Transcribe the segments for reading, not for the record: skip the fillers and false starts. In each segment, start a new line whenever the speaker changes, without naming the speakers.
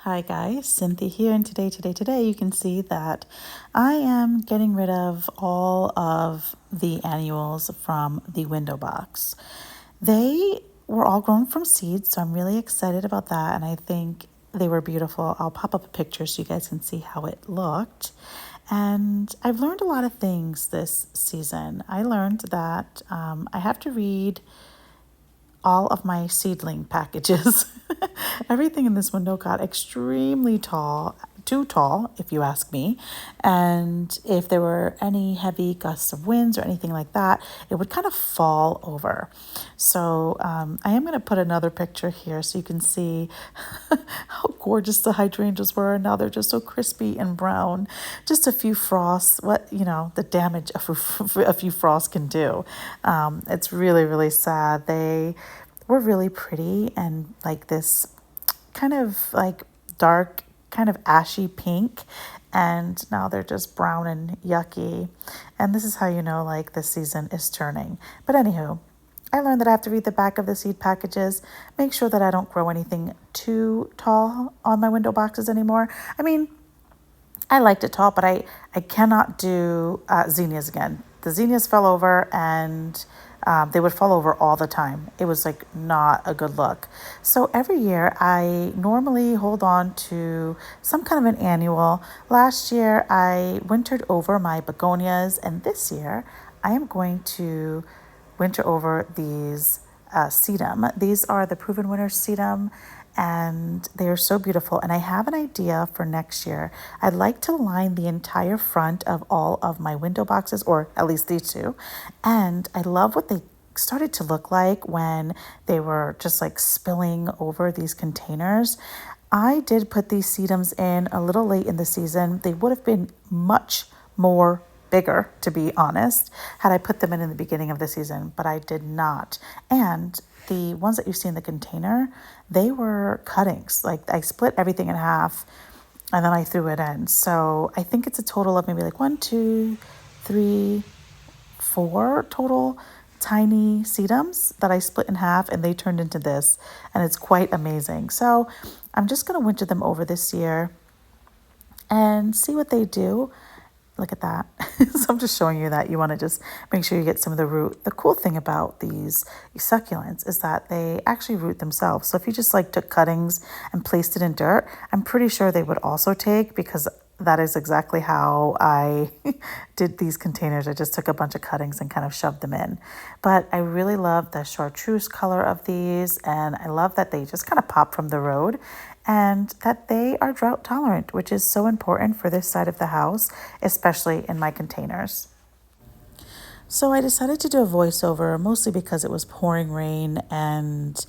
Hi guys, Cynthia here, and today you can see that I am getting rid of all of the annuals from the window box. They were all grown from seeds, so I'm really excited about that, and I think they were beautiful. I'll pop up a picture so you guys can see how it looked. And I've learned a lot of things this season. I learned that I have to read all of my seedling packages. Everything in this window got extremely tall, too tall, if you ask me. And if there were any heavy gusts of winds or anything like that, it would kind of fall over. So I am going to put another picture here so you can see how gorgeous the hydrangeas were. Now they're just so crispy and brown. Just a few frosts, the damage a few frosts can do. It's really, really sad. They were really pretty and like this kind of like dark, kind of ashy pink, and now they're just brown and yucky. And this is how you know like this season is turning. But anywho, I learned that I have to read the back of the seed packages, make sure that I don't grow anything too tall on my window boxes anymore. I mean, I liked it tall, but I cannot do zinnias again. The zinnias fell over, and they would fall over all the time. It was like not a good look. So every year I normally hold on to some kind of an annual. Last year I wintered over my begonias, and this year I am going to winter over these sedum. These are the proven winter sedum, and they are so beautiful. And I have an idea for next year. I'd like to line the entire front of all of my window boxes, or at least these two. And I love what they started to look like when they were just like spilling over these containers. I did put these sedums in a little late in the season. They would have been much more bigger, to be honest, had I put them in the beginning of the season, but I did not. And the ones that you see in the container, they were cuttings. Like I split everything in half and then I threw it in. So I think it's a total of maybe like 1, 2, 3, 4 total tiny sedums that I split in half, and they turned into this, and it's quite amazing. So I'm just going to winter them over this year and see what they do. Look at that. So I'm just showing you that you want to just make sure you get some of the root. The cool thing about these succulents is that they actually root themselves. So if you just like took cuttings and placed it in dirt, I'm pretty sure they would also take, because that is exactly how I did these containers. I just took a bunch of cuttings and kind of shoved them in. But I really love the chartreuse color of these, and I love that they just kind of pop from the road, and that they are drought tolerant, which is so important for this side of the house, especially in my containers. So I decided to do a voiceover, mostly because it was pouring rain, and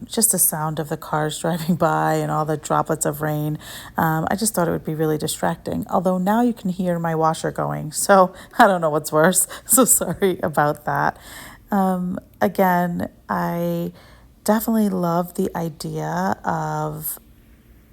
just the sound of the cars driving by and all the droplets of rain. I just thought it would be really distracting. Although now you can hear my washer going, so I don't know what's worse. So sorry about that. Again, I definitely love the idea of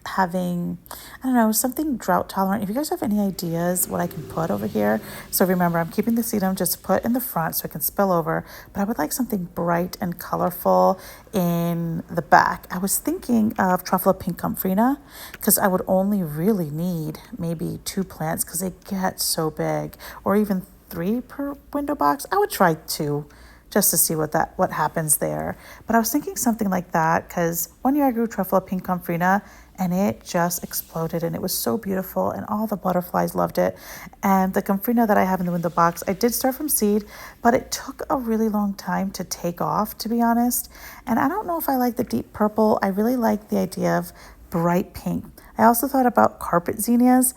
having, I don't know, something drought tolerant. If you guys have any ideas what I can put over here. So remember, I'm keeping the sedum just put in the front so it can spill over, but I would like something bright and colorful in the back. I was thinking of truffle pink comfrena, because I would only really need maybe 2 plants because they get so big, or even 3 per window box. I would try 2 just to see what happens there. But I was thinking something like that, because one year I grew truffle pink comfrena and it just exploded, and it was so beautiful, and all the butterflies loved it. And the comfrena that I have in the window box, I did start from seed, but it took a really long time to take off, to be honest. And I don't know if I like the deep purple. I really like the idea of bright pink. I also thought about carpet zinnias,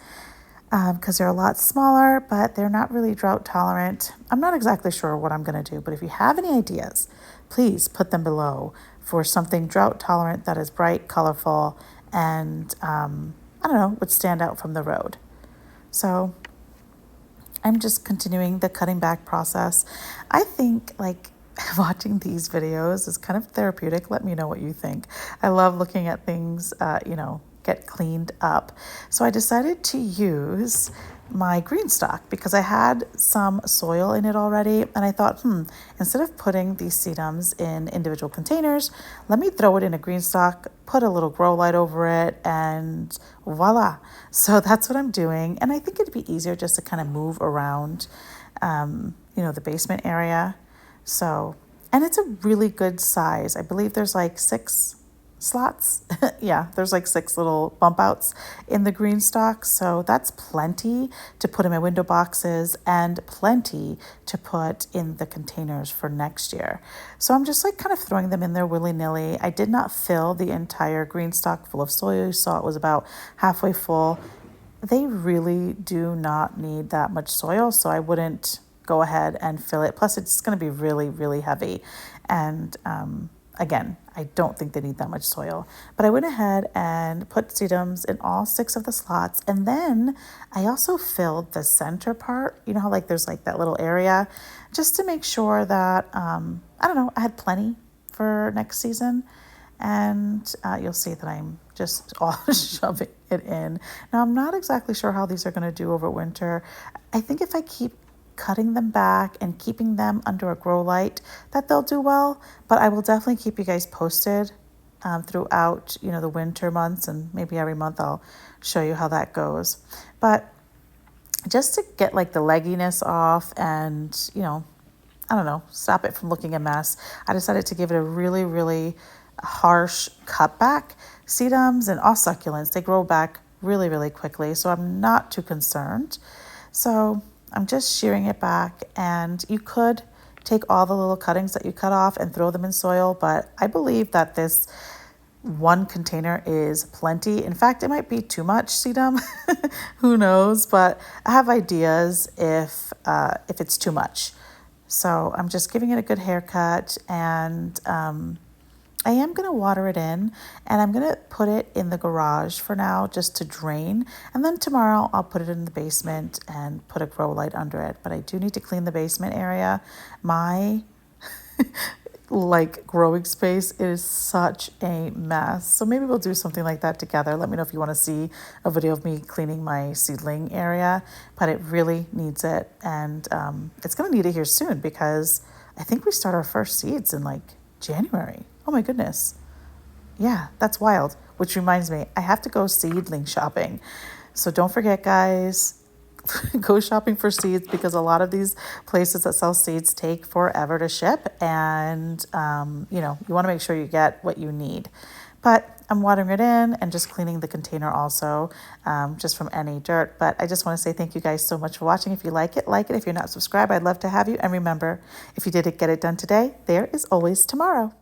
because they're a lot smaller, but they're not really drought tolerant. I'm not exactly sure what I'm going to do, but if you have any ideas, please put them below for something drought tolerant that is bright, colorful, and I don't know, would stand out from the road. So I'm just continuing the cutting back process. I think like watching these videos is kind of therapeutic. Let me know what you think. I love looking at things, get cleaned up. So I decided to use my green stock because I had some soil in it already, and I thought, instead of putting these sedums in individual containers, let me throw it in a green stock, put a little grow light over it, and voila. So that's what I'm doing, and I think it'd be easier just to kind of move around, the basement area. So, and it's a really good size. I believe there's like 6 slots. Yeah, there's like 6 little bump outs in the green stock. So that's plenty to put in my window boxes and plenty to put in the containers for next year. So I'm just like kind of throwing them in there willy-nilly. I did not fill the entire green stock full of soil. You saw it was about halfway full. They really do not need that much soil, so I wouldn't go ahead and fill it. Plus, it's going to be really, really heavy. And again, I don't think they need that much soil. But I went ahead and put sedums in all 6 of the slots. And then I also filled the center part. You know how like there's like that little area? Just to make sure that, I had plenty for next season. And you'll see that I'm just all shoving it in. Now, I'm not exactly sure how these are going to do over winter. I think if I keep cutting them back and keeping them under a grow light, that they'll do well. But I will definitely keep you guys posted throughout, the winter months, and maybe every month I'll show you how that goes. But just to get like the legginess off and, stop it from looking a mess, I decided to give it a really, really harsh cutback. Sedums and all succulents, they grow back really, really quickly, so I'm not too concerned. So I'm just shearing it back, and you could take all the little cuttings that you cut off and throw them in soil, but I believe that this one container is plenty. In fact, it might be too much sedum. Who knows? But I have ideas if it's too much. So I'm just giving it a good haircut, and I am going to water it in, and I'm going to put it in the garage for now just to drain. And then tomorrow I'll put it in the basement and put a grow light under it. But I do need to clean the basement area. My growing space is such a mess. So maybe we'll do something like that together. Let me know if you want to see a video of me cleaning my seedling area, but it really needs it. And it's going to need it here soon because I think we start our first seeds in January. Oh my goodness. Yeah, that's wild. Which reminds me, I have to go seedling shopping. So don't forget, guys, go shopping for seeds because a lot of these places that sell seeds take forever to ship. And, you want to make sure you get what you need. But I'm watering it in and just cleaning the container also, just from any dirt. But I just want to say thank you guys so much for watching. If you like it, like it. If you're not subscribed, I'd love to have you. And remember, if you didn't get it done today, there is always tomorrow.